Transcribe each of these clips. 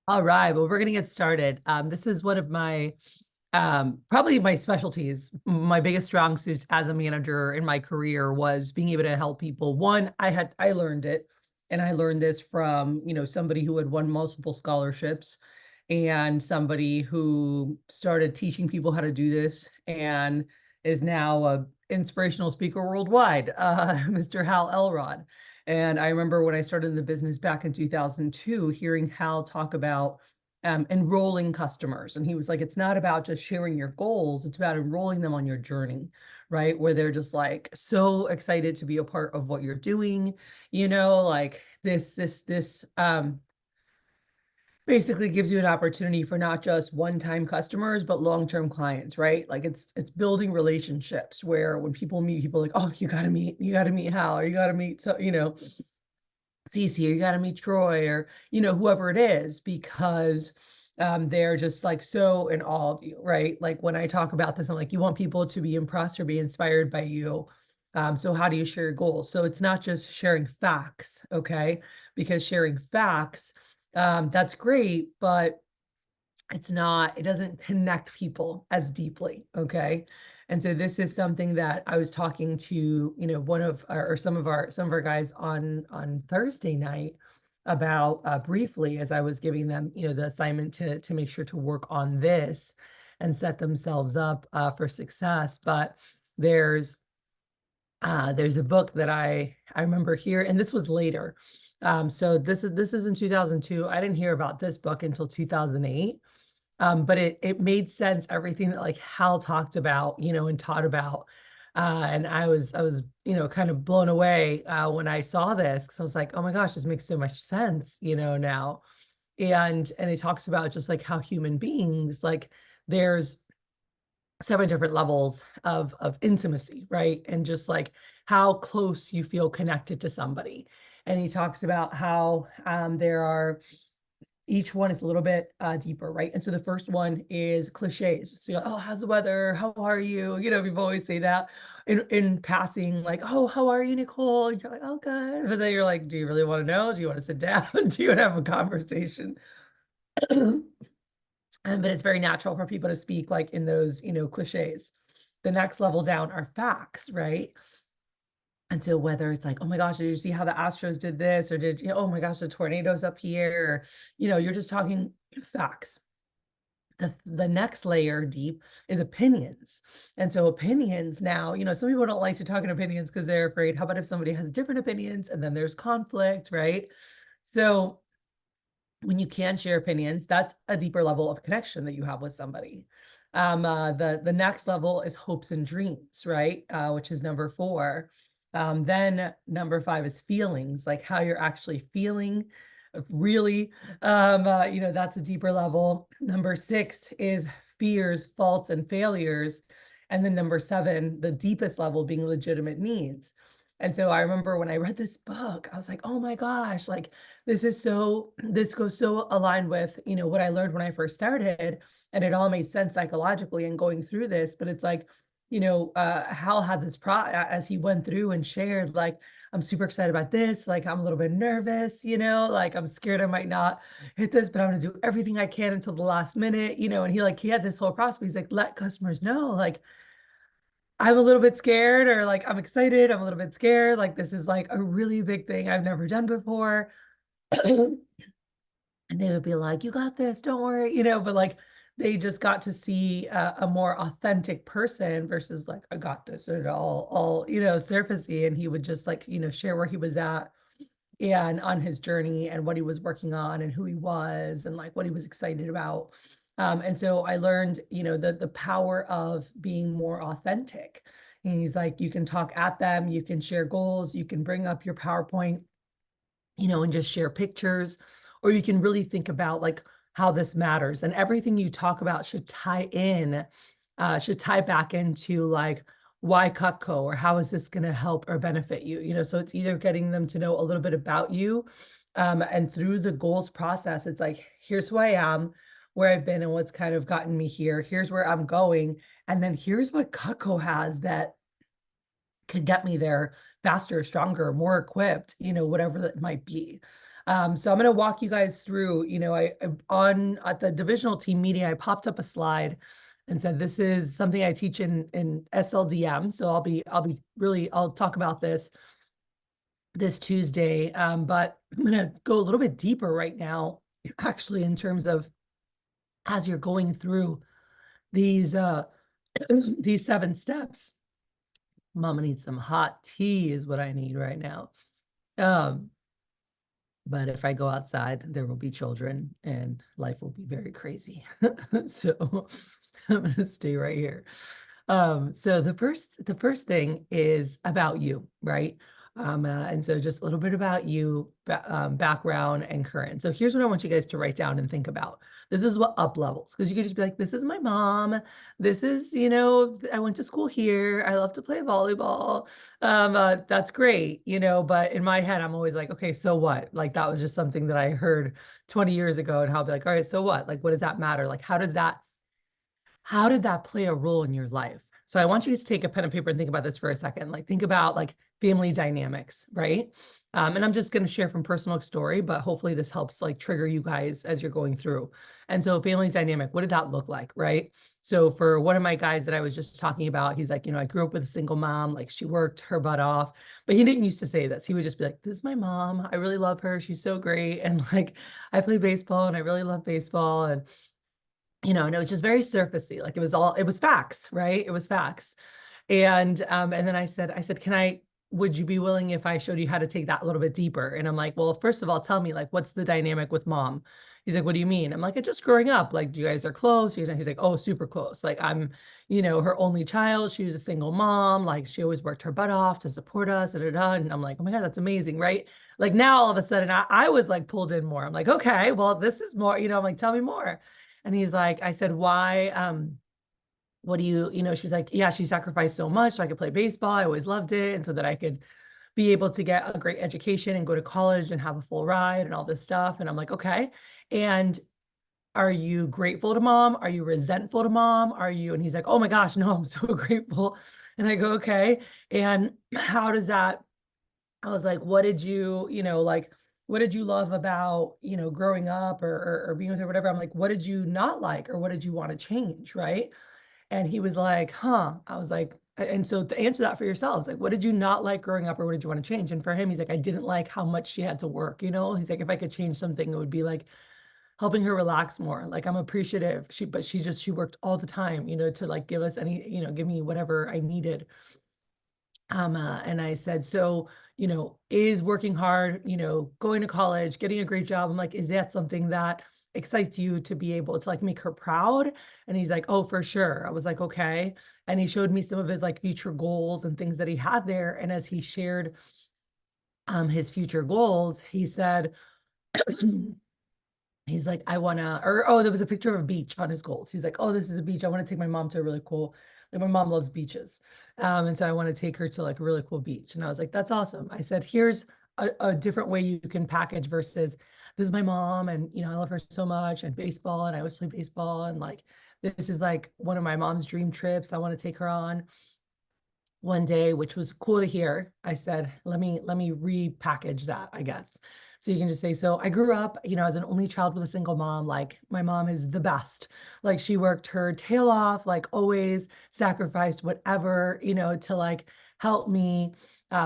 All right, well, we're going to get started. This is one of my probably my specialties. My biggest strong suits as a manager in my career was being able to help people. One, I learned it, and I learned this from, somebody who had won multiple scholarships and somebody who started teaching people how to do this and is now a inspirational speaker worldwide, Mr. Hal Elrod. And I remember when I started in the business back in 2002, hearing Hal talk about enrolling customers. And he was like, it's not about just sharing your goals, it's about enrolling them on your journey, right? Where they're just like so excited to be a part of what you're doing, like this basically gives you an opportunity for not just one-time customers, but long-term clients, right? Like it's building relationships where when people meet people like, oh, you gotta meet Hal, or you gotta meet Cece, or you got to meet Troy, or whoever it is, because they're just like so in awe of you, right? Like when I talk about this, I'm like, you want people to be impressed or be inspired by you. So how do you share your goals? So it's not just sharing facts, okay? Because sharing facts, that's great, but it doesn't connect people as deeply, okay? And so this is something that I was talking to, one of our, or some of our guys on Thursday night about, briefly, as I was giving them, the assignment to make sure to work on this and set themselves up for success. But there's there's a book that I remember here, and this was later. So this is in 2002. I didn't hear about this book until 2008. But it made sense, everything that like Hal talked about, and taught about. And I was, kind of blown away when I saw this, because I was like, oh my gosh, this makes so much sense, now. And it talks about just like how human beings, like there's 7 different levels of intimacy, right? And just like how close you feel connected to somebody. And he talks about how there are each one is a little bit deeper, right? And so the first one is cliches. So you're like, oh, how's the weather? How are you? People always say that in passing, like, oh, how are you, Nicole? And you're like, oh, good. But then you're like, do you really want to know? Do you want to sit down? Do you want to have a conversation? But it's very natural for people to speak like in those, cliches. The next level down are facts, right? And so whether it's like, oh my gosh, did you see how the Astros did this? Or oh my gosh, the tornadoes up here? Or, you're just talking facts. The next layer deep is opinions. And so opinions now, some people don't like to talk in opinions because they're afraid, how about if somebody has different opinions and then there's conflict, right? So when you can share opinions, that's a deeper level of connection that you have with somebody. The next level is hopes and dreams, right? Which is number 4. Then number 5 is feelings, like how you're actually feeling, really. That's a deeper level. Number 6 is fears, faults, and failures. And then number 7, the deepest level, being legitimate needs. And so I remember when I read this book, I was like, oh my gosh, like this goes so aligned with, what I learned when I first started, and it all made sense psychologically and going through this. But it's like, Hal had this as he went through and shared, like, I'm super excited about this. Like, I'm a little bit nervous, like I'm scared I might not hit this, but I'm gonna do everything I can until the last minute, and he had this whole process. He's like, let customers know, like, I'm a little bit scared, or like I'm excited, I'm a little bit scared. Like this is like a really big thing I've never done before. And they would be like, you got this, don't worry, but like they just got to see a more authentic person versus like, I got this, and all, surfacey. And he would just like, share where he was at and on his journey and what he was working on and who he was and like what he was excited about. And so I learned, the power of being more authentic. And he's like, you can talk at them, you can share goals, you can bring up your PowerPoint, and just share pictures, or you can really think about like how this matters. And everything you talk about should tie back into like, why Cutco, or how is this going to help or benefit you? So it's either getting them to know a little bit about you. And through the goals process, it's like, here's who I am, where I've been and what's kind of gotten me here. Here's where I'm going. And then here's what Cutco has that could get me there faster, stronger, more equipped, whatever that might be. So I'm going to walk you guys through, on at the divisional team meeting, I popped up a slide and said, this is something I teach in SLDM. So I'll talk about this Tuesday. But I'm going to go a little bit deeper right now, actually, in terms of as you're going through these, these 7 steps. Mama needs some hot tea is what I need right now. But if I go outside, there will be children and life will be very crazy. So I'm going to stay right here. So the first thing is about you, right? And so just a little bit about you, background and current. So here's what I want you guys to write down and think about. This is what up levels, because you could just be like, this is my mom. This is, I went to school here. I love to play volleyball. That's great, but in my head, I'm always like, okay, so what? Like that was just something that I heard 20 years ago, and I'll be like, all right, so what? Like, what does that matter? Like, how did that play a role in your life? So I want you to take a pen and paper and think about this for a second. Like think about like family dynamics, right? And I'm just going to share from personal story, but hopefully this helps like trigger you guys as you're going through. And so family dynamic, what did that look like, right? So for one of my guys that I was just talking about, he's like, I grew up with a single mom, like she worked her butt off, but he didn't used to say this. He would just be like, this is my mom. I really love her. She's so great. And like, I play baseball and I really love baseball. And it was just very surfacey. Like it was facts, right? It was facts. And then I said, would you be willing if I showed you how to take that a little bit deeper? And I'm like, well, first of all, tell me like, what's the dynamic with mom? He's like, what do you mean? I'm like, it's just growing up. Like, you guys are close. He's like, oh, super close. Like I'm, her only child. She was a single mom. Like she always worked her butt off to support us. And I'm like, oh my God, that's amazing. Right. Like now all of a sudden I was like pulled in more. I'm like, okay, well, this is more, I'm like, tell me more. And he's like, I said, why, what do she's like, yeah, she sacrificed so much so I could play baseball. I always loved it. And so that I could be able to get a great education and go to college and have a full ride and all this stuff. And I'm like, okay. And are you grateful to mom? Are you resentful to mom? And he's like, oh my gosh, no, I'm so grateful. And I go, okay. And how does that, I was like, what did you, what did you love about, growing up or being with her, whatever? I'm like, what did you not like? Or what did you want to change? Right. And he was like, huh. I was like, and so to answer that for yourselves, like, what did you not like growing up or what did you want to change? And for him, he's like, I didn't like how much she had to work. He's like, if I could change something, it would be like helping her relax more. Like I'm appreciative. She worked all the time, to like give us give me whatever I needed. And I said, so, is working hard, going to college, getting a great job. I'm like, is that something that excites you to be able to like make her proud? And he's like, oh, for sure. I was like, okay. And he showed me some of his like future goals and things that he had there. And as he shared his future goals, he said, he's like, I want to, there was a picture of a beach on his goals. He's like, oh, this is a beach. I want to take my mom to a really cool, like my mom loves beaches. And so I want to take her to like a really cool beach. And I was like, that's awesome. I said, here's a different way you can package versus this is my mom. And, I love her so much and baseball. And I always play baseball. And like, this is like one of my mom's dream trips I want to take her on one day, which was cool to hear. I said, let me repackage that, I guess. So you can just say, so I grew up, as an only child with a single mom. Like my mom is the best. Like she worked her tail off, like always sacrificed whatever, to like help me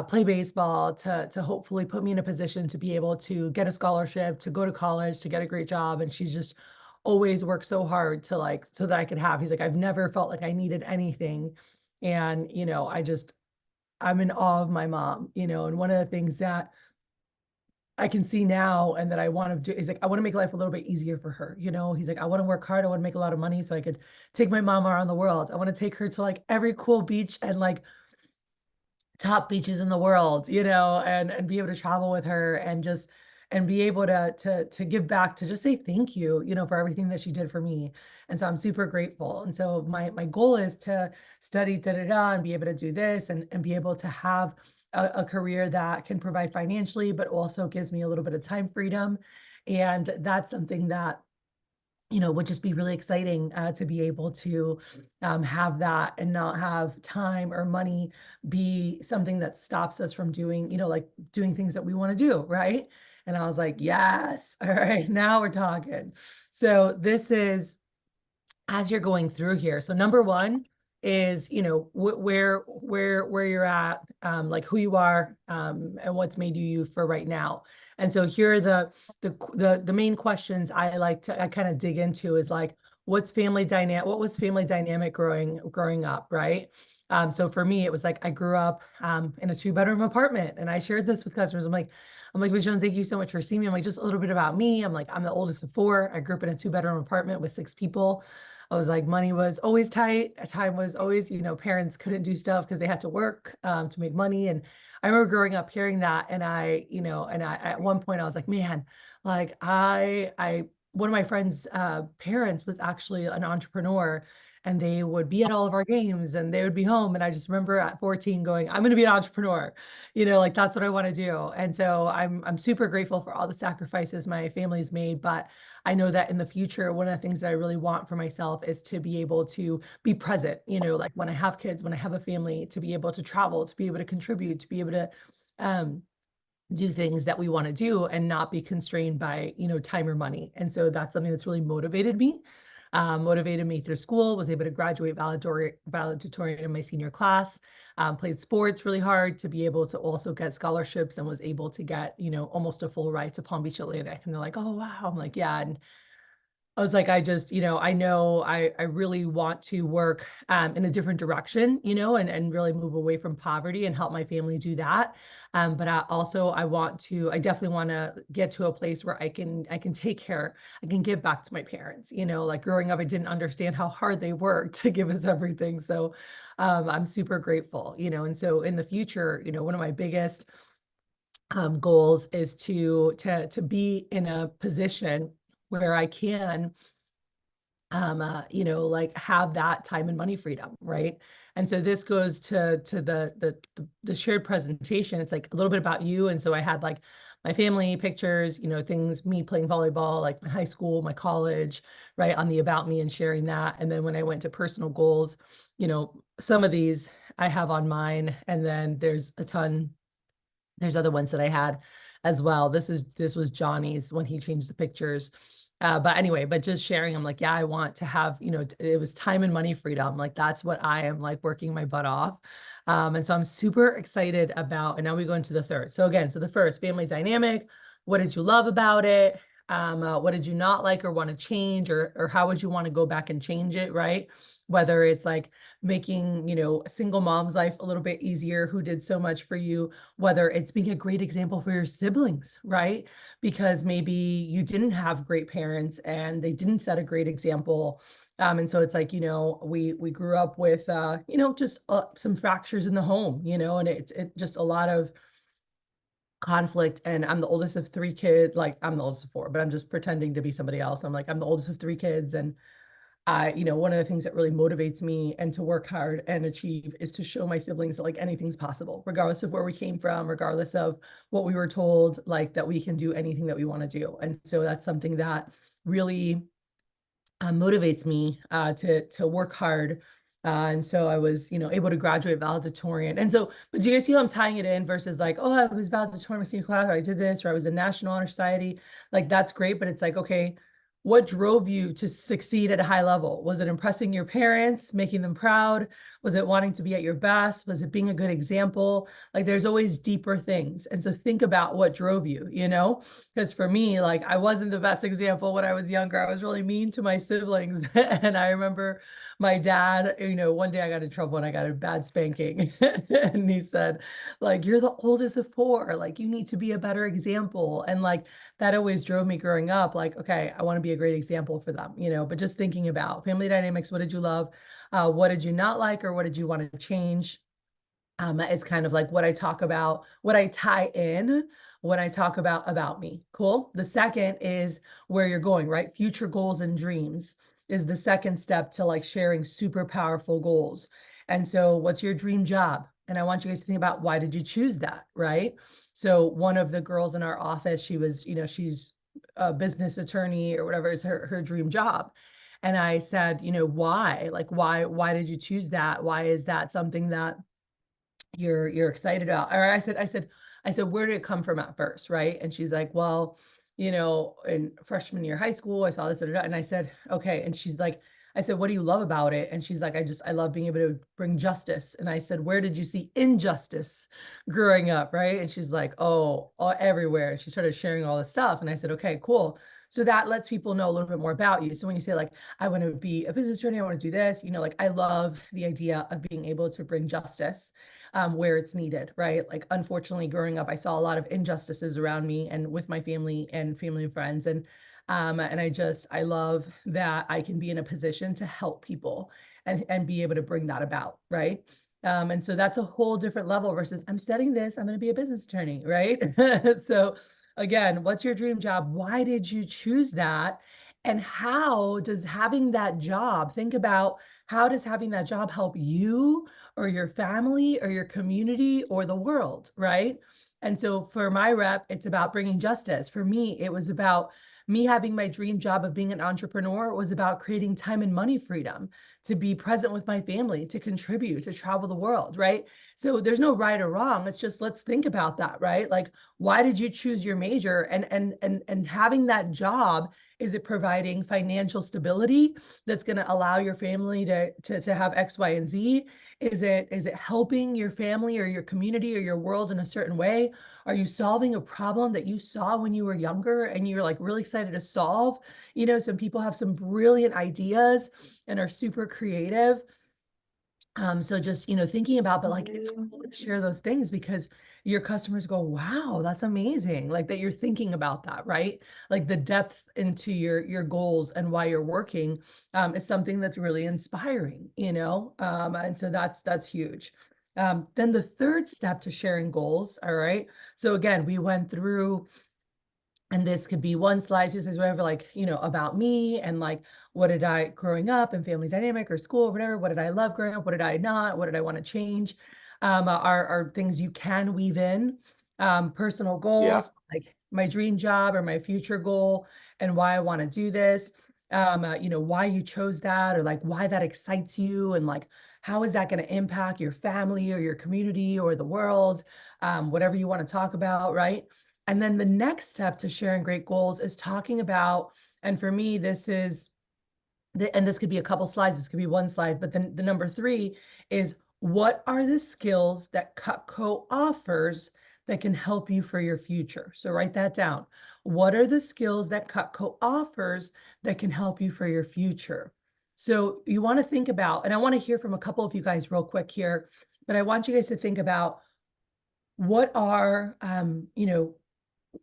play baseball, to hopefully put me in a position to be able to get a scholarship, to go to college, to get a great job. And she's just always worked so hard to like, so that I could have, he's like, I've never felt like I needed anything. And, I'm in awe of my mom, and one of the things that I can see now and that I want to do is like, I want to make life a little bit easier for her. He's like, I want to work hard. I want to make a lot of money so I could take my mom around the world. I want to take her to like every cool beach and like top beaches in the world, and be able to travel with her and just and be able to give back, to just say thank you, for everything that she did for me. And so I'm super grateful. And so my goal is to study and be able to do this and be able to have a career that can provide financially, but also gives me a little bit of time freedom. And that's something that would just be really exciting to be able to have that and not have time or money be something that stops us from doing, like doing things that we want to do, right? And I was like, yes, all right, now we're talking. So this is as you're going through here. So number one is, where you're at, like who you are, and what's made you for right now. And so here are the main questions I kind of dig into is like, what was family dynamic growing up, right? So for me, it was like I grew up in a two-bedroom apartment, and I shared this with customers. I'm like, Ms. Jones, thank you so much for seeing me. I'm like, just a little bit about me. I'm like, I'm the oldest of four. I grew up in a two-bedroom apartment with six people. I was like, money was always tight. Time was always, parents couldn't do stuff because they had to work to make money. And I remember growing up hearing that. And I at one point I was like, man, like one of my friends' parents was actually an entrepreneur, and they would be at all of our games and they would be home. And I just remember at 14 going, I'm going to be an entrepreneur, like that's what I want to do. And so I'm super grateful for all the sacrifices my family's made. But I know that in the future, one of the things that I really want for myself is to be able to be present, like when I have kids, when I have a family, to be able to travel, to be able to contribute, to be able to um, do things that we want to do and not be constrained by, time or money. And so that's something that's really motivated me through school, was able to graduate valedictorian in my senior class, played sports really hard to be able to also get scholarships, and was able to get, almost a full ride to Palm Beach Atlantic. And they're like, oh, wow. I'm like, yeah. And I was like, I just, I know I really want to work in a different direction, and really move away from poverty and help my family do that. But I definitely want to get to a place where I can take care, I can give back to my parents, like growing up, I didn't understand how hard they worked to give us everything. So I'm super grateful, and so in the future, one of my biggest goals is to be in a position where I can like have that time and money freedom, right? And so this goes to the shared presentation. It's like a little bit about you. And so I had like my family pictures, things, me playing volleyball, like my high school, my college, right, on the about me and sharing that. And then when I went to personal goals, some of these I have on mine, and then there's other ones that I had as well. This was Johnny's when he changed the pictures. But anyway, but just sharing, I'm like, yeah, I want to have, it was time and money freedom. Like that's what I am like working my butt off. And so I'm super excited about, and now we go into the third. So again, so the first, family dynamic. What did you love about it? What did you not like or want to change, or how would you want to go back and change it, right? Whether it's like making, a single mom's life a little bit easier who did so much for you, whether it's being a great example for your siblings, right? Because maybe you didn't have great parents and they didn't set a great example. And so it's like, we grew up with, just some fractures in the home, and it just a lot of conflict. And I'm the oldest of three kids. Like I'm the oldest of four, but I'm just pretending to be somebody else. I'm like, I'm the oldest of three kids. And one of the things that really motivates me and to work hard and achieve is to show my siblings that like anything's possible, regardless of where we came from, regardless of what we were told, like that we can do anything that we want to do. And so that's something that really motivates me to work hard. And so I was, able to graduate valedictorian. And so, but do you guys see how I'm tying it in versus like, oh, I was valedictorian in my senior class, or I did this, or I was in National Honor Society. Like that's great, but it's like, okay, what drove you to succeed at a high level? Was it impressing your parents, making them proud? Was it wanting to be at your best? Was it being a good example? Like there's always deeper things. And so think about what drove you, because for me, like I wasn't the best example when I was younger. I was really mean to my siblings. And I remember my dad, one day I got in trouble and I got a bad spanking. And he said, like, you're the oldest of four. Like, you need to be a better example. And like, that always drove me growing up. Like, okay, I want to be a great example for them, but just thinking about family dynamics, what did you love? What did you not like, or what did you want to change? Is kind of like what I talk about, what I tie in when I talk about me. Cool. The second is where you're going, right? Future goals and dreams is the second step to like sharing super powerful goals. And so what's your dream job? And I want you guys to think about, why did you choose that, right? So one of the girls in our office, she was, she's a business attorney or whatever is her dream job. And I said, why? Like, why did you choose that? Why is that something that you're excited about? Or I said, where did it come from at first, right? And she's like, well, in freshman year of high school, I saw this, and I said, okay. And she's like, I said, what do you love about it? And she's like, I love being able to bring justice. And I said, where did you see injustice growing up, right? And she's like, oh, everywhere. And she started sharing all this stuff. And I said, okay, cool. So that lets people know a little bit more about you. So when you say like, I want to be a business attorney, I want to do this, like I love the idea of being able to bring justice where it's needed, right? Like, unfortunately, growing up, I saw a lot of injustices around me and with my family and friends. And I love that I can be in a position to help people and be able to bring that about, right? And so that's a whole different level versus I'm studying this, I'm going to be a business attorney, right? So again, what's your dream job? Why did you choose that? And how does having that job, think about how does having that job help you or your family or your community or the world, right? And so for my rep, it's about bringing justice. For me, it was about me having my dream job of being an entrepreneur. It was about creating time and money freedom to be present with my family, to contribute, to travel the world, right? So there's no right or wrong. It's just let's think about that, right? Like, why did you choose your major? And having that job, is it providing financial stability that's going to allow your family to have X, Y, and Z? Is it helping your family or your community or your world in a certain way? Are you solving a problem that you saw when you were younger and you're like really excited to solve? Some people have some brilliant ideas and are super creative. So just, thinking about, but like it's cool to share those things because your customers go, wow, that's amazing. Like that you're thinking about that, right? Like the depth into your goals and why you're working is something that's really inspiring, and so that's huge. Then the third step to sharing goals, all right. So again, we went through, and this could be one slide, two slides, whatever, like, about me and like, what did I growing up and family dynamic or school, or whatever, what did I love growing up? What did I not? What did I want to change? Are things you can weave in, personal Yeah. goals, like my dream job or my future goal and why I want to do this. Why you chose that or like why that excites you and like, how is that going to impact your family or your community or the world? Whatever you want to talk about, right? And then the next step to sharing great goals is talking about, and for me, this is, and this could be a couple slides, this could be one slide, but then the number 3 is what are the skills that Cutco offers that can help you for your future? So write that down. What are the skills that Cutco offers that can help you for your future? So you want to think about, and I want to hear from a couple of you guys real quick here, but I want you guys to think about what are,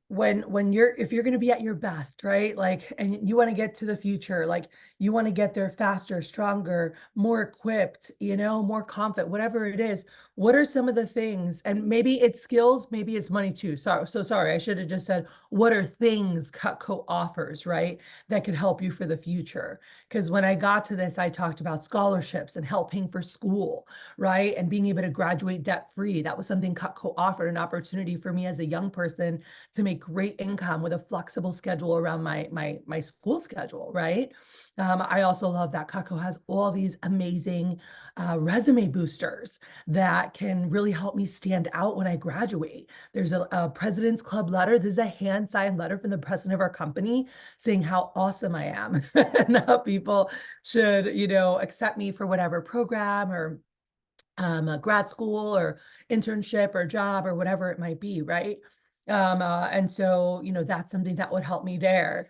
when you're if you're going to be at your best, right? Like, and you want to get to the future, like you want to get there faster, stronger, more equipped, more confident, whatever it is. What are some of the things? And maybe it's skills, maybe it's money too. So sorry, I should have just said what are things Cutco offers, right? That could help you for the future. Because when I got to this, I talked about scholarships and helping for school, right? And being able to graduate debt free. That was something Cutco offered, an opportunity for me as a young person to make great income with a flexible schedule around my school schedule, right? I also love that Cutco has all these amazing resume boosters that can really help me stand out when I graduate. There's a President's Club letter. This is a hand-signed letter from the president of our company saying how awesome I am and how people should, accept me for whatever program or a grad school or internship or job or whatever it might be, right? And so, that's something that would help me there.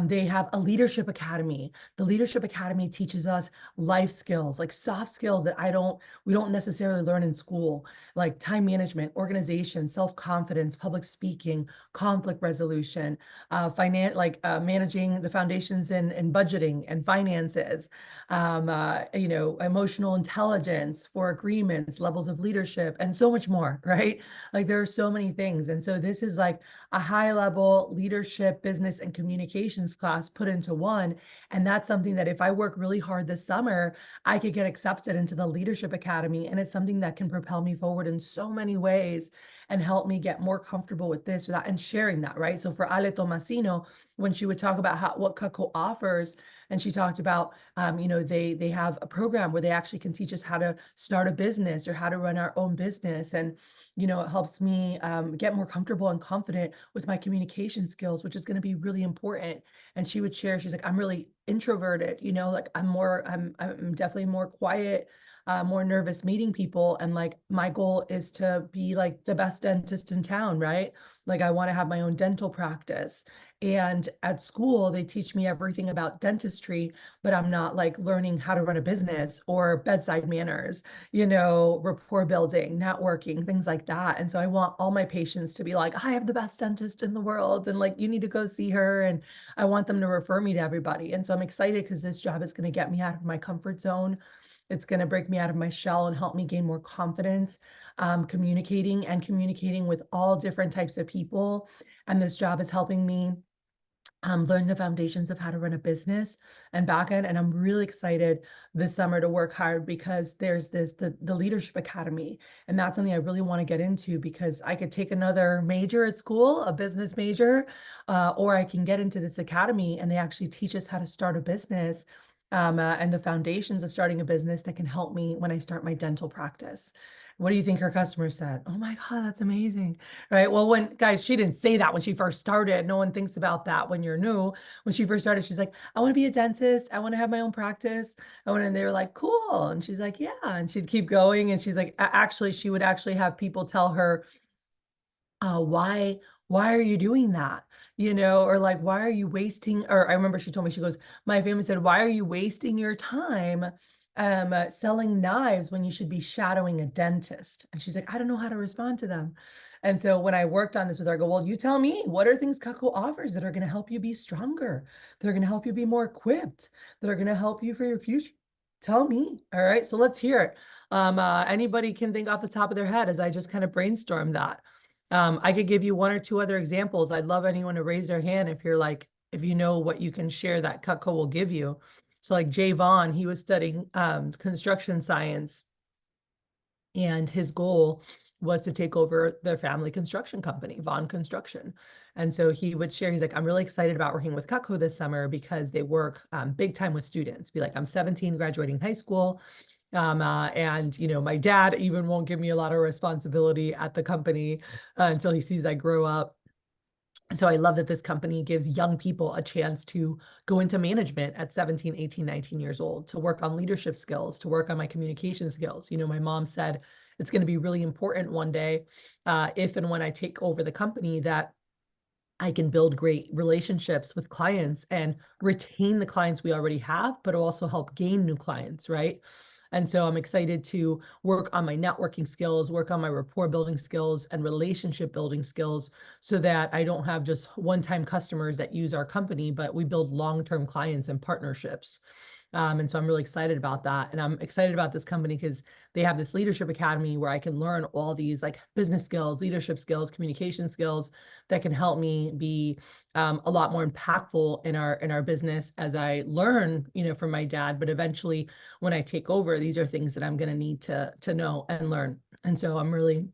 They have a leadership academy. The leadership academy teaches us life skills, like soft skills that we don't necessarily learn in school, like time management, organization, self-confidence, public speaking, conflict resolution, managing the foundations in budgeting and finances, emotional intelligence for agreements, levels of leadership, and so much more, right? Like there are so many things. And so this is like a high level leadership, business, and communications class put into one. And that's something that if I work really hard this summer, I could get accepted into the Leadership Academy. And it's something that can propel me forward in so many ways and help me get more comfortable with this or that and sharing that, right? So for Ale Tomasino, when she would talk about what Cutco offers, and she talked about, they have a program where they actually can teach us how to start a business or how to run our own business. And, it helps me get more comfortable and confident with my communication skills, which is going to be really important. And she would share, she's like, I'm really introverted, like I'm definitely more quiet, more nervous meeting people. And like, my goal is to be like the best dentist in town, right? Like, I want to have my own dental practice. And at school, they teach me everything about dentistry, but I'm not like learning how to run a business or bedside manners, rapport building, networking, things like that. And so I want all my patients to be like, I have the best dentist in the world. And like, you need to go see her. And I want them to refer me to everybody. And so I'm excited because this job is going to get me out of my comfort zone. It's going to break me out of my shell and help me gain more confidence, communicating with all different types of people. And this job is helping me learn the foundations of how to run a business and back end. And I'm really excited this summer to work hard because there's the Leadership Academy. And that's something I really want to get into because I could take another major at school, a business major, or I can get into this academy and they actually teach us how to start a business. And the foundations of starting a business that can help me when I start my dental practice. What do you think her customers said? Oh my God, that's amazing. Right. Well, guys, she didn't say that when she first started. No one thinks about that when you're new. When she first started, she's like, I want to be a dentist. I want to have my own practice. And they were like, cool. And she's like, yeah. And she'd keep going. And she's like, actually, she would actually have people tell her, why are you doing that? Or like, why are you wasting, or I remember she told me, she goes, my family said, why are you wasting your time selling knives when you should be shadowing a dentist? And she's like, I don't know how to respond to them. And so when I worked on this with her, I go, well, you tell me, what are things Cutco offers that are going to help you be stronger? That are going to help you be more equipped, that are going to help you for your future? Tell me. All right. So let's hear it. Anybody can think off the top of their head as I just kind of brainstorm that. I could give you one or two other examples. I'd love anyone to raise their hand if you're like, if you know what you can share that Cutco will give you. So like Jay Vaughn, he was studying construction science, and his goal was to take over their family construction company, Vaughn Construction. And so he would share, he's like, I'm really excited about working with Cutco this summer because they work big time with students. Be like, I'm 17, graduating high school. And my dad even won't give me a lot of responsibility at the company until he sees I grow up. And so I love that this company gives young people a chance to go into management at 17, 18, 19 years old, to work on leadership skills, to work on my communication skills. My mom said it's going to be really important one day, if and when I take over the company, that I can build great relationships with clients and retain the clients we already have, but also help gain new clients, right? And so I'm excited to work on my networking skills, work on my rapport building skills and relationship building skills so that I don't have just one-time customers that use our company, but we build long-term clients and partnerships. And so I'm really excited about that. And I'm excited about this company because they have this leadership academy where I can learn all these like business skills, leadership skills, communication skills that can help me be a lot more impactful in our business as I learn, from my dad. But eventually, when I take over, these are things that I'm going to need to know and learn. And so I'm really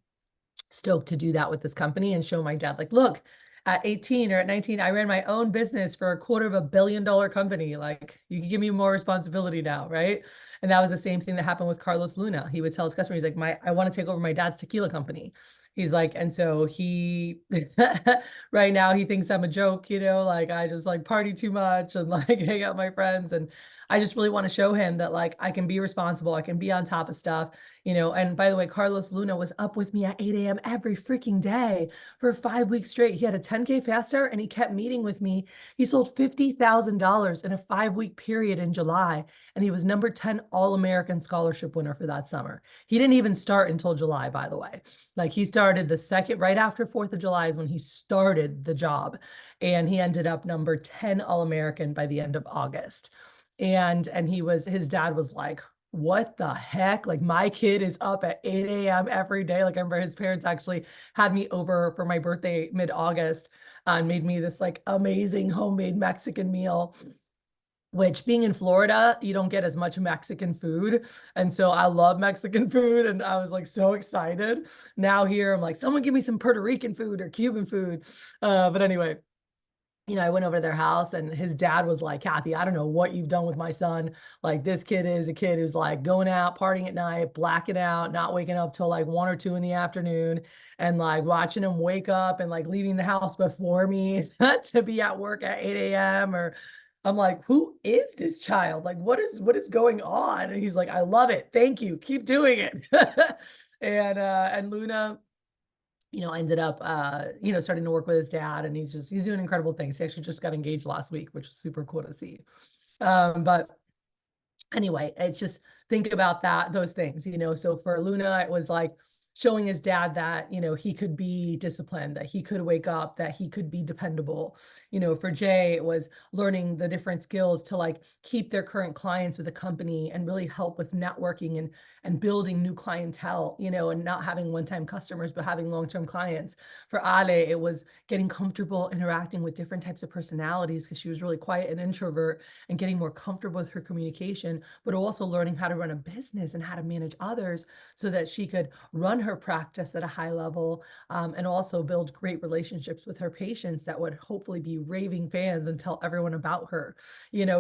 stoked to do that with this company and show my dad, like, look, at 18 or at 19, I ran my own business for $250 million company. Like, you can give me more responsibility now, right? And that was the same thing that happened with Carlos Luna. He would tell his customers, he's like, I want to take over my dad's tequila company. He's like, and so he, right now he thinks I'm a joke, like I just like party too much and like hang out with my friends. And I just really want to show him that like I can be responsible, I can be on top of stuff, and by the way, Carlos Luna was up with me at 8 a.m. every freaking day for 5 weeks straight. He had a 10K faster and he kept meeting with me. He sold $50,000 in a 5-week period in July. And he was number 10 All-American scholarship winner for that summer. He didn't even start until July, by the way. Like, he started the second, right after 4th of July is when he started the job. And he ended up number 10 All-American by the end of August. And his dad was like, what the heck? Like, my kid is up at 8 a.m. every day. Like, I remember his parents actually had me over for my birthday mid-August and made me this like amazing homemade Mexican meal. which being in Florida, you don't get as much Mexican food. And so I love Mexican food. And I was like so excited. Now here, I'm like, someone give me some Puerto Rican food or Cuban food. But anyway, I went over to their house and his dad was like, Kathy, I don't know what you've done with my son. Like, this kid is a kid who's like going out, partying at night, blacking out, not waking up till like 1 or 2 in the afternoon, and like watching him wake up and like leaving the house before me to be at work at 8 a.m. Or I'm like, who is this child? Like, what is going on? And he's like, I love it. Thank you. Keep doing it. And Luna, ended up, starting to work with his dad, and he's doing incredible things. He actually just got engaged last week, which was super cool to see. But anyway, it's just think about those things. So for Luna, it was like showing his dad that, he could be disciplined, that he could wake up, that he could be dependable. For Jay, it was learning the different skills to like keep their current clients with the company and really help with networking and building new clientele, and not having one-time customers, but having long-term clients. For Ale, it was getting comfortable interacting with different types of personalities, because she was really quiet and introvert, and getting more comfortable with her communication, but also learning how to run a business and how to manage others so that she could run her practice at a high level, and also build great relationships with her patients that would hopefully be raving fans and tell everyone about her.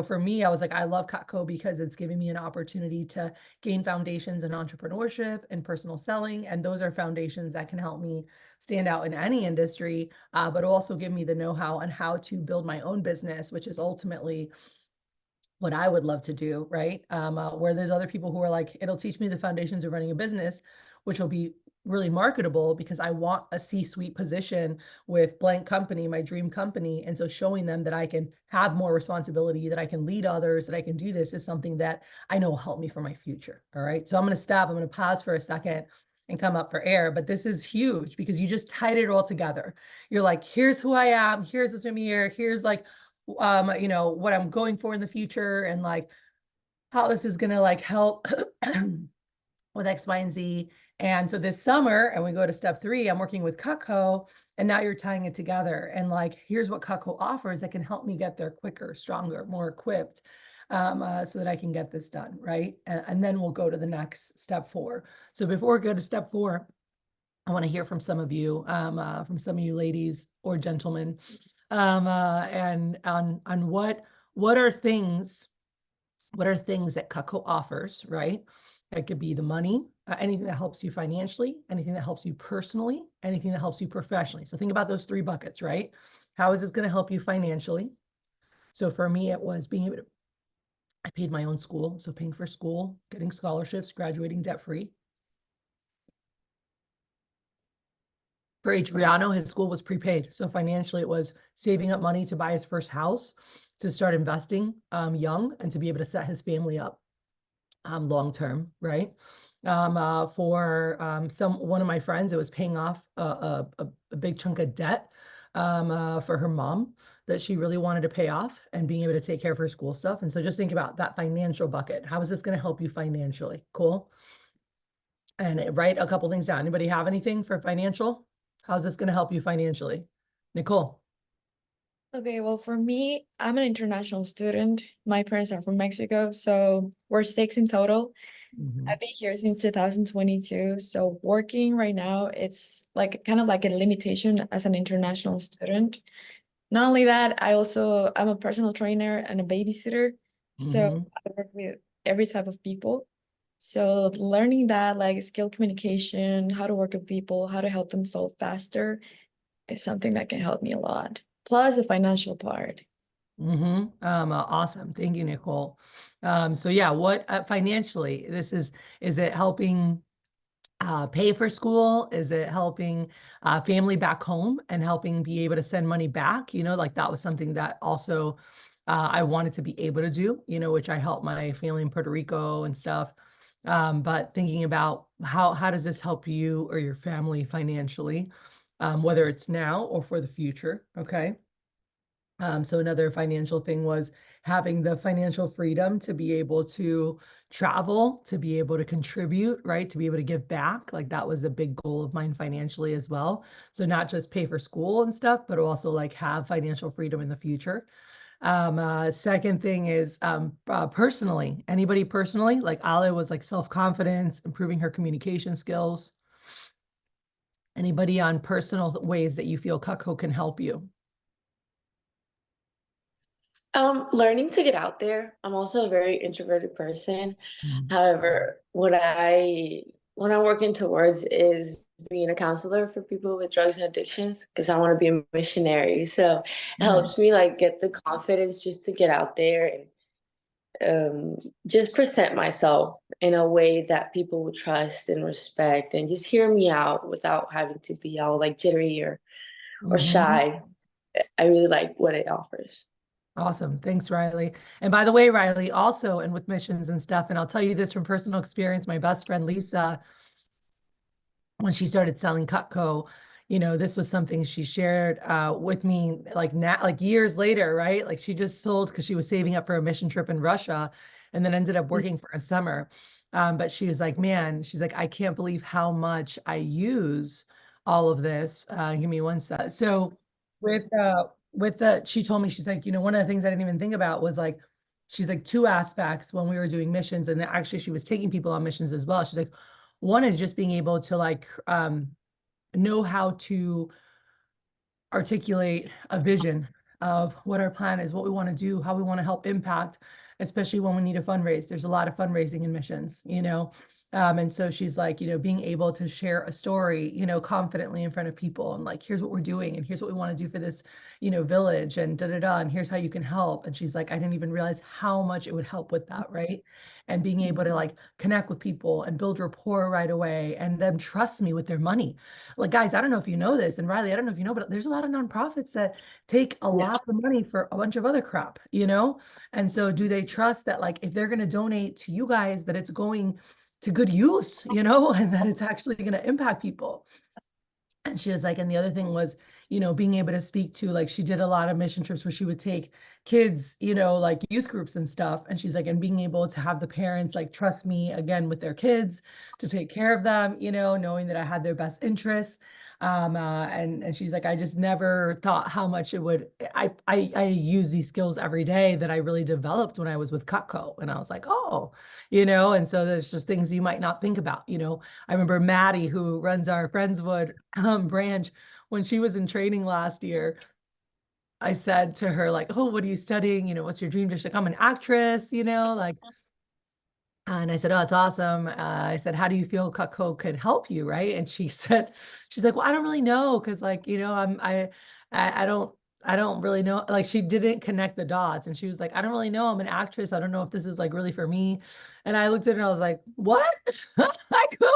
For me, I was like, I love Cutco because it's giving me an opportunity to gain foundations in entrepreneurship and personal selling. And those are foundations that can help me stand out in any industry, but also give me the know-how on how to build my own business, which is ultimately what I would love to do, right? Where there's other people who are like, it'll teach me the foundations of running a business, which will be really marketable because I want a C-suite position with blank company, my dream company. And so showing them that I can have more responsibility, that I can lead others, that I can do this is something that I know will help me for my future. All right. So I'm going to stop. I'm going to pause for a second and come up for air. But this is huge because you just tied it all together. You're like, here's who I am. Here's what's in me here. Here's like, what I'm going for in the future, and like how this is going to like help with X, Y, and Z. And so this summer, and we go to step 3, I'm working with Cutco, and now you're tying it together. And like, here's what Cutco offers that can help me get there quicker, stronger, more equipped, so that I can get this done, right? And then we'll go to the next step 4. So before we go to step 4, I want to hear from some of you, ladies or gentlemen, and on what are things that Cutco offers, right? That could be the money, anything that helps you financially, anything that helps you personally, anything that helps you professionally. So think about those 3 buckets, right? How is this going to help you financially? So for me, it was being able to, I paid my own school. So paying for school, getting scholarships, graduating debt-free. For Adriano, his school was prepaid. So financially, it was saving up money to buy his first house, to start investing young, and to be able to set his family up long term, right? For one of my friends, it was paying off a big chunk of debt for her mom that she really wanted to pay off, and being able to take care of her school stuff. And so just think about that financial bucket. How is this going to help you financially? Cool. And write a couple things down. Anybody have anything for financial? How's this going to help you financially? Nicole. Okay, well, for me, I'm an international student. My parents are from Mexico, so we're 6 in total. I've been here since 2022. So working right now, it's like kind of like a limitation as an international student. Not only that, I'm a personal trainer and a babysitter. So I work with every type of people. So learning that, like skill communication, how to work with people, how to help them solve faster is something that can help me a lot. Plus the financial part. Awesome. Thank you, Nicole. So yeah, what financially, is it helping pay for school? Is it helping family back home and helping be able to send money back? Like that was something that also I wanted to be able to do, which I helped my family in Puerto Rico and stuff. But thinking about how does this help you or your family financially, whether it's now or for the future, okay? So another financial thing was having the financial freedom to be able to travel, to be able to contribute, right? To be able to give back. Like that was a big goal of mine financially as well. So not just pay for school and stuff, but also like have financial freedom in the future. Second thing is personally, anybody personally, like Ale was like self-confidence, improving her communication skills. Anybody on personal ways that you feel Cutco can help you? Learning to get out there. I'm also a very introverted person. Mhm. However, what I'm working towards is being a counselor for people with drugs and addictions because I want to be a missionary. So it Nice. helps me like get the confidence just to get out there and just present myself in a way that people would trust and respect and just hear me out without having to be all like jittery or Mhm. shy. I really like what it offers. Awesome. Thanks, Riley. And by the way, Riley, also, and with missions and stuff, and I'll tell you this from personal experience, my best friend Lisa, when she started selling Cutco, this was something she shared with me like now, like years later, right? Like she just sold because she was saving up for a mission trip in Russia and then ended up working for a summer. But she was like, man, she's like, I can't believe how much I use all of this. Give me one sec. So with the she told me, she's like, one of the things I didn't even think about was like, she's like two aspects when we were doing missions, and actually she was taking people on missions as well. She's like, one is just being able to like know how to articulate a vision of what our plan is, what we want to do, how we want to help impact, especially when we need to fundraise. There's a lot of fundraising in missions. And so she's like, being able to share a story, confidently in front of people and like, here's what we're doing and here's what we want to do for this, village and da da da. And here's how you can help. And she's like, I didn't even realize how much it would help with that, right? And being able to like connect with people and build rapport right away and then trust me with their money. Like, guys, I don't know if you know this, and Riley, I don't know if you know, but there's a lot of nonprofits that take a Yeah. lot of money for a bunch of other crap? And so do they trust that, like, if they're going to donate to you guys, that it's going to good use, and that it's actually going to impact people? And she was like, and the other thing was, being able to speak to, like, she did a lot of mission trips where she would take kids, like youth groups and stuff. And she's like, and being able to have the parents like trust me again with their kids to take care of them, knowing that I had their best interests. And she's like, I just never thought how much it would. I use these skills every day that I really developed when I was with Cutco, and I was like, oh, and so there's just things you might not think about. I remember Maddie, who runs our Friendswood branch, when she was in training last year, I said to her, like, oh, what are you studying? What's your dream? Just like, I'm an actress, like, and I said, oh, that's awesome. I said, how do you feel Cutco could help you? Right. And she said, she's like, well, I don't really know. Cause like, I I don't really know. Like she didn't connect the dots and she was like, I don't really know. I'm an actress. I don't know if this is like really for me. And I looked at her and I was like, what? I go,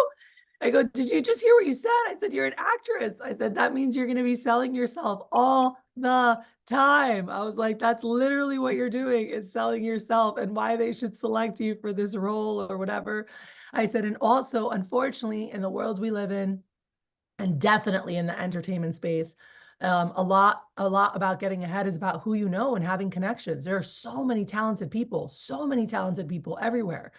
I go, did you just hear what you said? I said, you're an actress. I said, that means you're going to be selling yourself all the time. I was like, that's literally what you're doing is selling yourself and why they should select you for this role or whatever. I said, and also, unfortunately, in the world we live in, and definitely in the entertainment space, a lot about getting ahead is about who you know and having connections. There are so many talented people everywhere.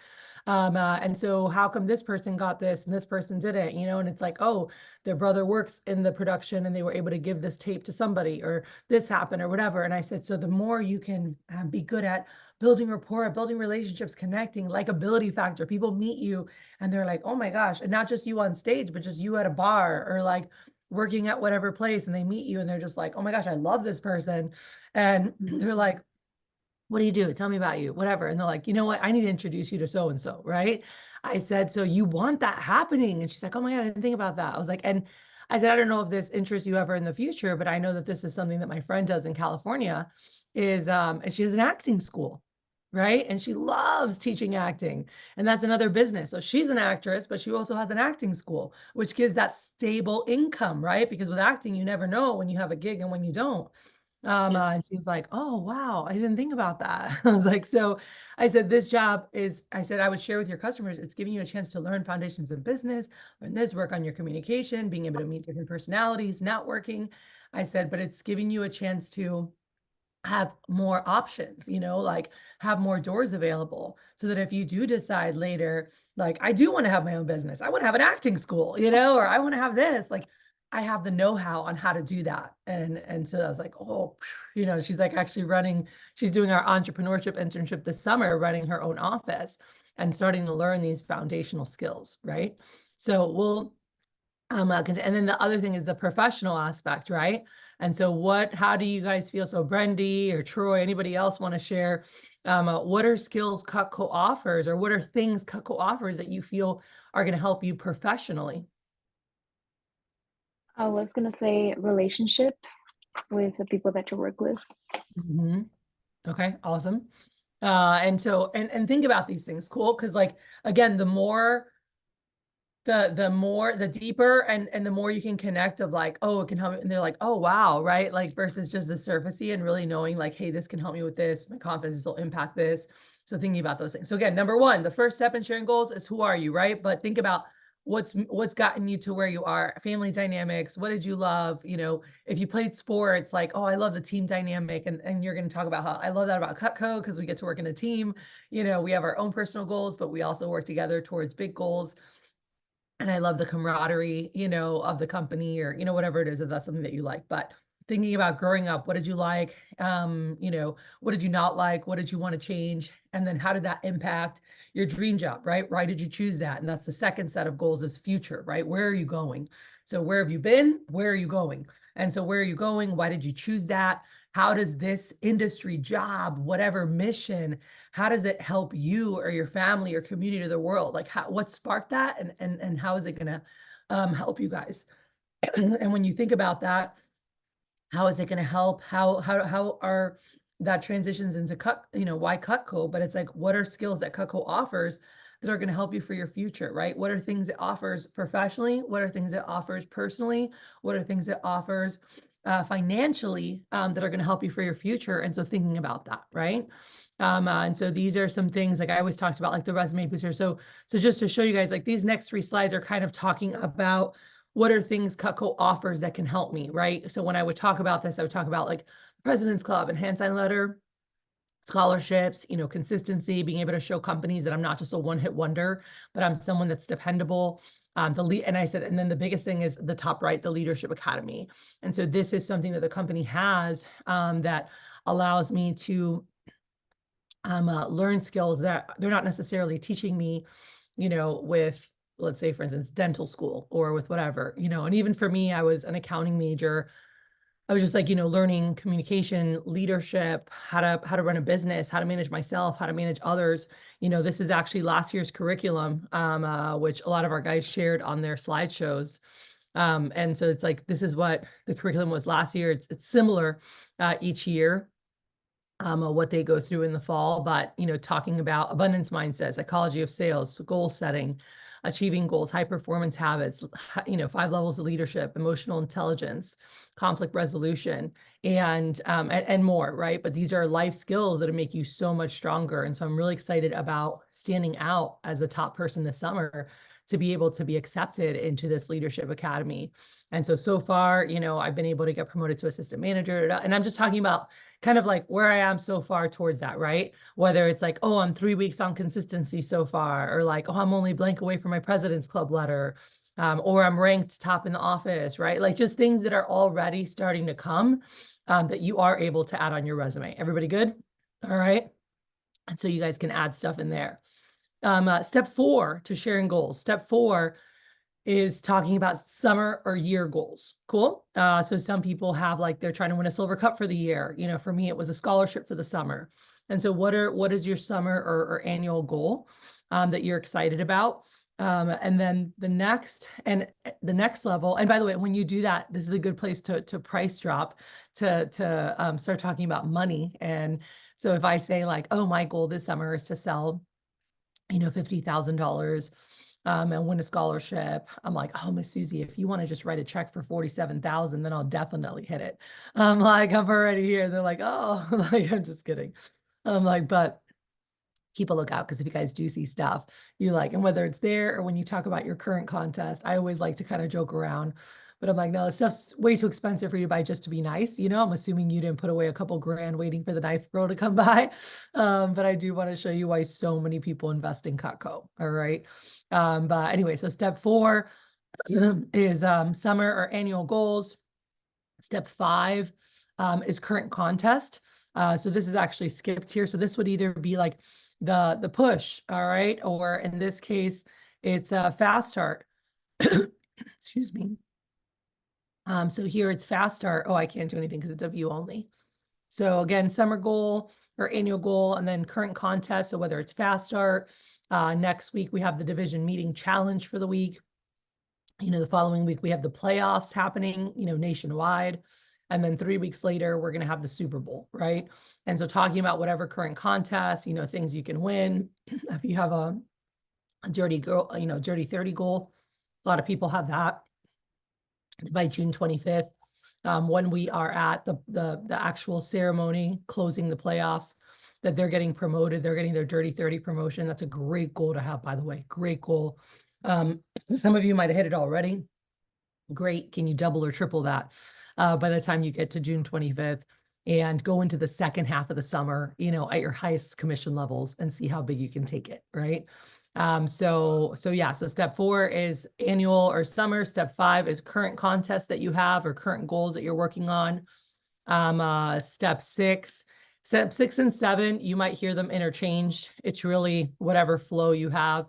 And so how come this person got this and this person didn't? And it's like, oh, their brother works in the production and they were able to give this tape to somebody or this happened or whatever. And I said, so the more you can be good at building rapport, building relationships, connecting, likability factor, people meet you and they're like, oh my gosh, and not just you on stage, but just you at a bar or like working at whatever place and they meet you and they're just like, oh my gosh, I love this person. And they're like, what do you do? Tell me about you, whatever. And they're like, you know what? I need to introduce you to so and so, right? I said, so you want that happening? And she's like, oh my God, I didn't think about that. I was like, and I said, I don't know if this interests you ever in the future, but I know that this is something that my friend does in California and she has an acting school, right? And she loves teaching acting. And that's another business. So she's an actress, but she also has an acting school, which gives that stable income, right? Because with acting, you never know when you have a gig and when you don't. Yeah. And she was like, oh, wow, I didn't think about that. I was like, so I said, this job is, I said, I would share with your customers, it's giving you a chance to learn foundations of business, learn this, work on your communication, being able to meet different personalities, networking. I said, but it's giving you a chance to have more options, like have more doors available so that if you do decide later, like, I do want to have my own business, I want to have an acting school, or I want to have this, like, I have the know-how on how to do that. And so I was like, oh, you know, she's like actually she's doing our entrepreneurship internship this summer, running her own office and starting to learn these foundational skills, right? So we'll and then the other thing is the professional aspect, right? And so how do you guys feel? So Brendy or Troy, anybody else want to share? What are skills Cutco offers, or what are things Cutco offers that you feel are going to help you professionally? I was gonna say relationships with the people that you work with. Mhm. Okay, awesome. And think about these things, cool? Because like again, the deeper and the more you can connect of like, oh, it can help me, and they're like, oh wow, right? Like versus just the surfacey and really knowing like, hey, this can help me with this, my confidence will impact this. So thinking about those things. So again, number one, the first step in sharing goals is who are you, right? But think about what's gotten you to where you are, family dynamics, what did you love? You know, if you played sports, like, oh, I love the team dynamic, and you're going to talk about how I love that about Cutco because we get to work in a team. You know, we have our own personal goals, but we also work together towards big goals. And I love the camaraderie, you know, of the company, or, you know, whatever it is, if that's something that you like. But thinking about growing up, what did you like? You know, what did you not like? What did you want to change? And then how did that impact your dream job, right? Why did you choose that? And that's the second set of goals, is future, right? Where are you going? So where have you been? Where are you going? And so where are you going? Why did you choose that? How does this industry, job, whatever mission, how does it help you or your family or community or the world? Like what sparked that, and how is it going to help you guys? And when you think about that, how is it going to help? How are that transitions into why Cutco? But it's like, what are skills that Cutco offers that are going to help you for your future, right? What are things it offers professionally? What are things it offers personally? What are things it offers financially, that are going to help you for your future? And so thinking about that, right? And so these are some things, like I always talked about, like the resume booster. So just to show you guys, like these next 3 slides are kind of talking about what are things Cutco offers that can help me, right? So when I would talk about this, I would talk about like President's Club and hand sign letter, scholarships, you know, consistency, being able to show companies that I'm not just a one-hit wonder, but I'm someone that's dependable. And I said, and then the biggest thing is the top right, the Leadership Academy. And so this is something that the company has, that allows me to learn skills that they're not necessarily teaching me, you know, with, let's say, for instance, dental school or with whatever, you know. And even for me, I was an accounting major. I was just like, you know, learning communication, leadership, how to run a business, how to manage myself, how to manage others. You know, this is actually last year's curriculum, which a lot of our guys shared on their slideshows. And so it's like, this is what the curriculum was last year. It's similar each year, what they go through in the fall, but, you know, talking about abundance mindset, psychology of sales, goal setting, achieving goals, high performance habits, you know, 5 levels of leadership, emotional intelligence, conflict resolution, and more, right? But these are life skills that make you so much stronger. And so I'm really excited about standing out as a top person this summer to be able to be accepted into this leadership academy. And so far, you know, I've been able to get promoted to assistant manager, and I'm just talking about kind of like where I am so far towards that, right? Whether it's like, oh, I'm 3 weeks on consistency so far, or like, oh, I'm only blank away from my President's Club letter, or I'm ranked top in the office, right? Like just things that are already starting to come, that you are able to add on your resume. Everybody good? All right. And so you guys can add stuff in there. Step 4 to sharing goals. Step 4 is talking about summer or year goals. Cool. So some people have like, they're trying to win a silver cup for the year. You know, for me, it was a scholarship for the summer. And so what is your summer or annual goal, that you're excited about? And then the next level, and by the way, when you do that, this is a good place to price drop, to start talking about money. And so if I say like, oh, my goal this summer is to sell, you know, $50,000, and win a scholarship, I'm like, oh, Miss Susie, if you want to just write a check for 47,000, then I'll definitely hit it. I'm like, I'm already here. They're like, oh, like, I'm just kidding. I'm like, but keep a lookout, because if you guys do see stuff you like, and whether it's there or when you talk about your current contest, I always like to kind of joke around. But I'm like, no, this stuff's way too expensive for you to buy just to be nice. You know, I'm assuming you didn't put away a couple grand waiting for the knife girl to come by. But I do want to show you why so many people invest in Cutco. All right. But anyway, so step 4, is summer or annual goals. Step 5 is current contest. So this is actually skipped here. So this would either be like the push, all right, or in this case, it's a fast start. Excuse me. So here it's fast start. Oh, I can't do anything because it's a view only. So again, summer goal or annual goal, and then current contest. So whether it's fast start, next week we have the division meeting challenge for the week. You know, the following week we have the playoffs happening, you know, nationwide. And then 3 weeks later, we're going to have the Super Bowl, right? And so talking about whatever current contest, you know, things you can win. If you have a dirty girl, you know, dirty 30 goal, a lot of people have that by June 25th. When we are at the actual ceremony closing the playoffs, that they're getting promoted, they're getting their dirty 30 promotion. That's a great goal to have, by the way. Great goal. Some of you might have hit it already. Great. Can you double or triple that by the time you get to June 25th and go into the second half of the summer, you know, at your highest commission levels and see how big you can take it, right? So yeah, so step 4 is annual or summer. Step 5 is current contests that you have or current goals that you're working on. Step 6 and 7, you might hear them interchanged. It's really whatever flow you have.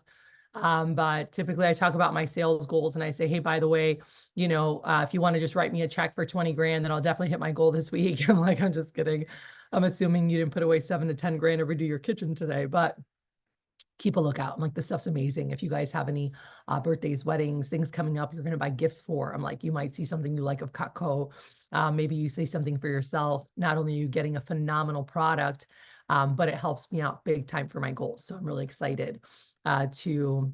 But typically I talk about my sales goals and I say, hey, by the way, you know, if you want to just write me a check for 20 grand, then I'll definitely hit my goal this week. I'm like, I'm just kidding. I'm assuming you didn't put away 7 to 10 grand to redo your kitchen today, but keep a lookout. I'm like, this stuff's amazing. If you guys have any birthdays, weddings, things coming up, you're going to buy gifts for. I'm like, you might see something you like of Cutco. Maybe you say something for yourself. Not only are you getting a phenomenal product, but it helps me out big time for my goals. So I'm really excited to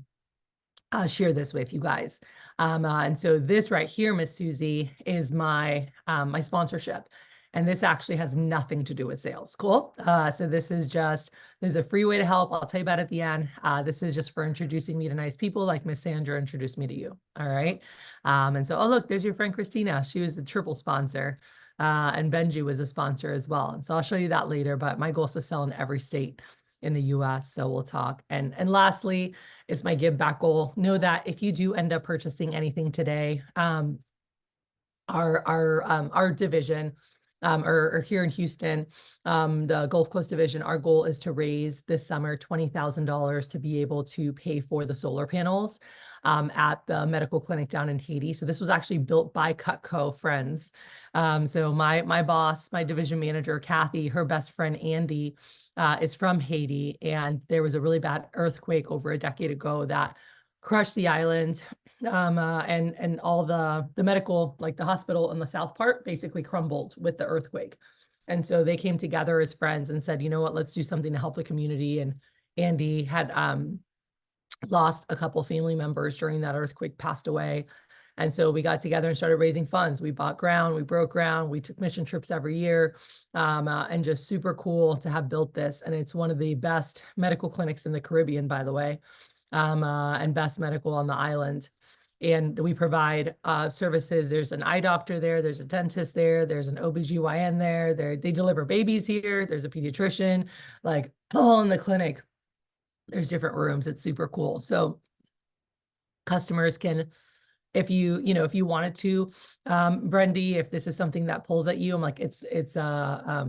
share this with you guys. And so this right here, Miss Susie, is my my sponsorship. And this actually has nothing to do with sales. Cool. So this is just, there's a free way to help. I'll tell you about it at the end. This is just for introducing me to nice people like Miss Sandra introduced me to you. All right. And so, oh, look, there's your friend Christina. She was a triple sponsor. And Benji was a sponsor as well. And so I'll show you that later, but my goal is to sell in every state in the US. So we'll talk. And lastly, it's my give back goal. Know that if you do end up purchasing anything today, our division, or here in Houston, the Gulf Coast division, our goal is to raise this summer $20,000 to be able to pay for the solar panels at the medical clinic down in Haiti. So this was actually built by Cutco friends. So my boss, my division manager, Kathy, her best friend, Andy, is from Haiti. And there was a really bad earthquake over a decade ago that crushed the island. And all the medical, like the hospital in the south part, basically crumbled with the earthquake. And so they came together as friends and said, you know what, let's do something to help the community. And Andy had lost a couple family members during that earthquake, passed away. And so we got together and started raising funds. We bought ground, we broke ground, we took mission trips every year, and just super cool to have built this. And it's one of the best medical clinics in the Caribbean, by the way, and best medical on the island. And we provide services. There's an eye doctor there, there's a dentist there, there's an OBGYN there. They deliver babies here, there's a pediatrician, like all in the clinic. There's different rooms. It's super cool. So customers can, if you wanted to, Brendy, if this is something that pulls at you, I'm like, it's a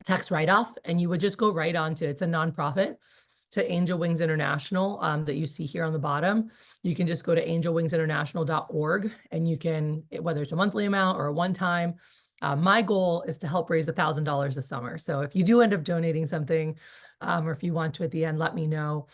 tax write-off, and you would just go right on to, it's a nonprofit, to Angel Wings International that you see here on the bottom. You can just go to angelwingsinternational.org and you can, whether it's a monthly amount or a one-time, my goal is to help raise $1,000 this summer. So if you do end up donating something, or if you want to at the end, let me know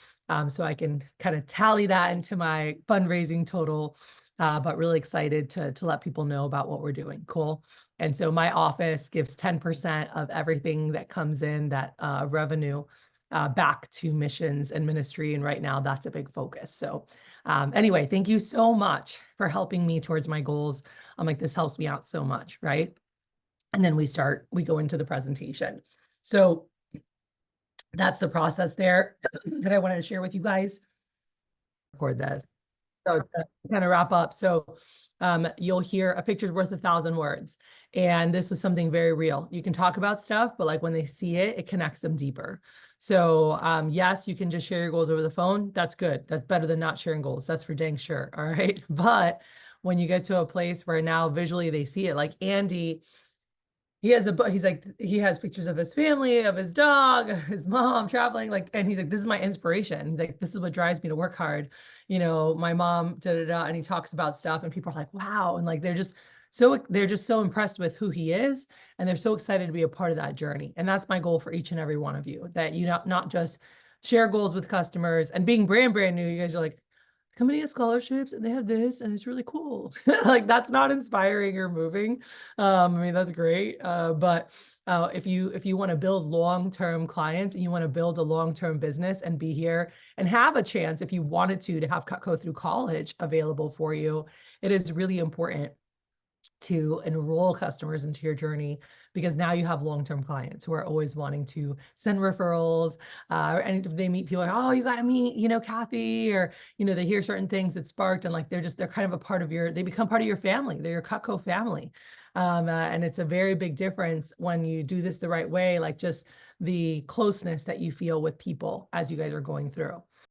so I can kind of tally that into my fundraising total. But really excited to let people know about what we're doing. Cool. And so my office gives 10% of everything that comes in, that revenue, back to missions and ministry. And right now that's a big focus. So anyway, thank you so much for helping me towards my goals. I'm like, this helps me out so much, right? And then we go into the presentation. So that's the process there that I wanted to share with you guys. Record this. So to kind of wrap up, so you'll hear a picture's worth 1,000 words. And this was something very real. You can talk about stuff, but like when they see it, it connects them deeper. So yes, you can just share your goals over the phone. That's good. That's better than not sharing goals. That's for dang sure. All right. But when you get to a place where now visually they see it, like Andy, he has he's like, he has pictures of his family, of his dog, his mom traveling, like, and he's like, this is my inspiration. He's like, this is what drives me to work hard. You know, my mom, da da da. And he talks about stuff and people are like, wow. And like, they're just so impressed with who he is. And they're so excited to be a part of that journey. And that's my goal for each and every one of you, that you not just share goals with customers and being brand new, you guys are like, company has scholarships and they have this and it's really cool. Like that's not inspiring or moving. I mean, that's great. But if you want to build long-term clients and you want to build a long-term business and be here and have a chance, if you wanted to have Cutco through college available for you, it is really important to enroll customers into your journey, because now you have long-term clients who are always wanting to send referrals, and if they meet people like, oh, you got to meet, you know, Kathy, or, you know, they hear certain things that sparked, and like, they're kind of a part of they become part of your family. They're your Cutco family. And it's a very big difference when you do this the right way, like just the closeness that you feel with people as you guys are going through.